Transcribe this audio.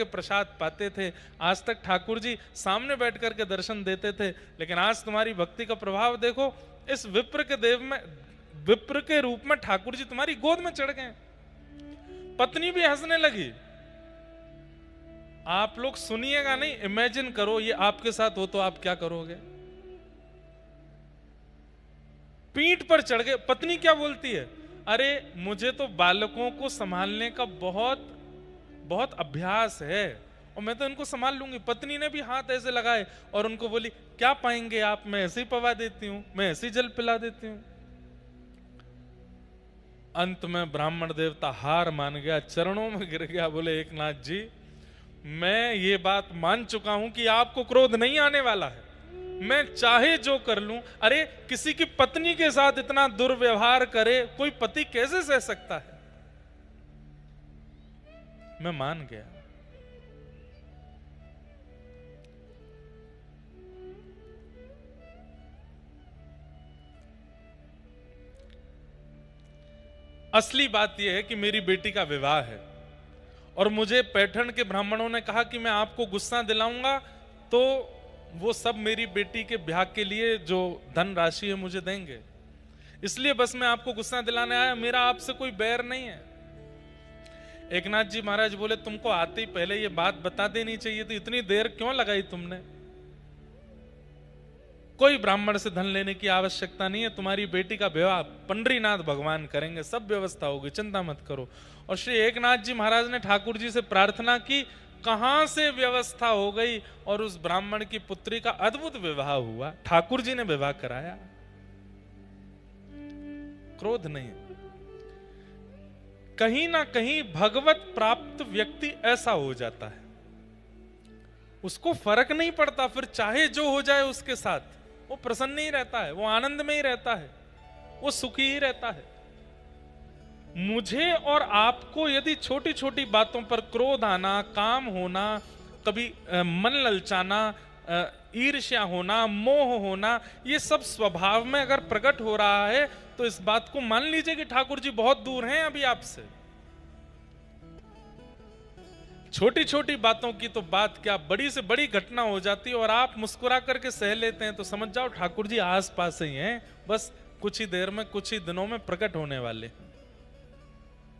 के प्रसाद पाते थे। आज तक ठाकुर जी सामने बैठ करके दर्शन देते थे, लेकिन आज तुम्हारी भक्ति का प्रभाव देखो, इस विप्र के रूप में ठाकुर जी तुम्हारी गोद में चढ़ गए। पत्नी भी हंसने लगी। आप लोग सुनिएगा नहीं, इमेजिन करो ये आपके साथ हो तो आप क्या करोगे। पीठ पर चढ़ गए। पत्नी क्या बोलती है, अरे मुझे तो बालकों को संभालने का बहुत बहुत अभ्यास है और मैं तो इनको संभाल लूंगी। पत्नी ने भी हाथ ऐसे लगाए और उनको बोली, क्या पाएंगे आप, मैं ऐसे ही पवा देती हूं, मैं ऐसे ही जल पिला देती हूं। अंत में ब्राह्मण देवता हार मान गया, चरणों में गिर गया, बोले एक नाथ जी, मैं ये बात मान चुका हूं कि आपको क्रोध नहीं आने वाला है, मैं चाहे जो कर लूं। अरे किसी की पत्नी के साथ इतना दुर्व्यवहार करे कोई पति कैसे सह सकता है। मैं मान गया। असली बात यह है कि मेरी बेटी का विवाह है और मुझे पैठण के ब्राह्मणों ने कहा कि मैं आपको गुस्सा दिलाऊंगा तो वो सब मेरी बेटी के ब्याह के लिए जो धन राशि है मुझे देंगे, इसलिए बस मैं आपको गुस्सा दिलाने आया, मेरा आपसे कोई बैर नहीं है। एकनाथ जी महाराज बोले, तुमको आते ही पहले ये बात बता देनी चाहिए, तो इतनी देर क्यों लगाई तुमने। कोई ब्राह्मण से धन लेने की आवश्यकता नहीं है, तुम्हारी बेटी का विवाह पंडरीनाथ भगवान करेंगे, सब व्यवस्था होगी, चिंता मत करो। और श्री एकनाथ जी महाराज ने ठाकुर जी से प्रार्थना की, कहां से व्यवस्था हो गई और उस ब्राह्मण की पुत्री का अद्भुत विवाह हुआ, ठाकुर जी ने विवाह कराया। क्रोध नहीं। कहीं ना कहीं भगवत प्राप्त व्यक्ति ऐसा हो जाता है, उसको फर्क नहीं पड़ता, फिर चाहे जो हो जाए उसके साथ वो प्रसन्न ही रहता है, वो आनंद में ही रहता है, वो सुखी ही रहता है। मुझे और आपको यदि छोटी छोटी बातों पर क्रोध आना, काम होना, कभी मन ललचाना, ईर्ष्या होना, मोह होना, ये सब स्वभाव में अगर प्रकट हो रहा है तो इस बात को मान लीजिए कि ठाकुर जी बहुत दूर हैं अभी आपसे। छोटी छोटी बातों की तो बात क्या, बड़ी से बड़ी घटना हो जाती है और आप मुस्कुरा करके सह लेते हैं, तो समझ जाओ ठाकुर जी आस पास ही हैं, बस कुछ ही देर में, कुछ ही दिनों में प्रकट होने वाले हैं।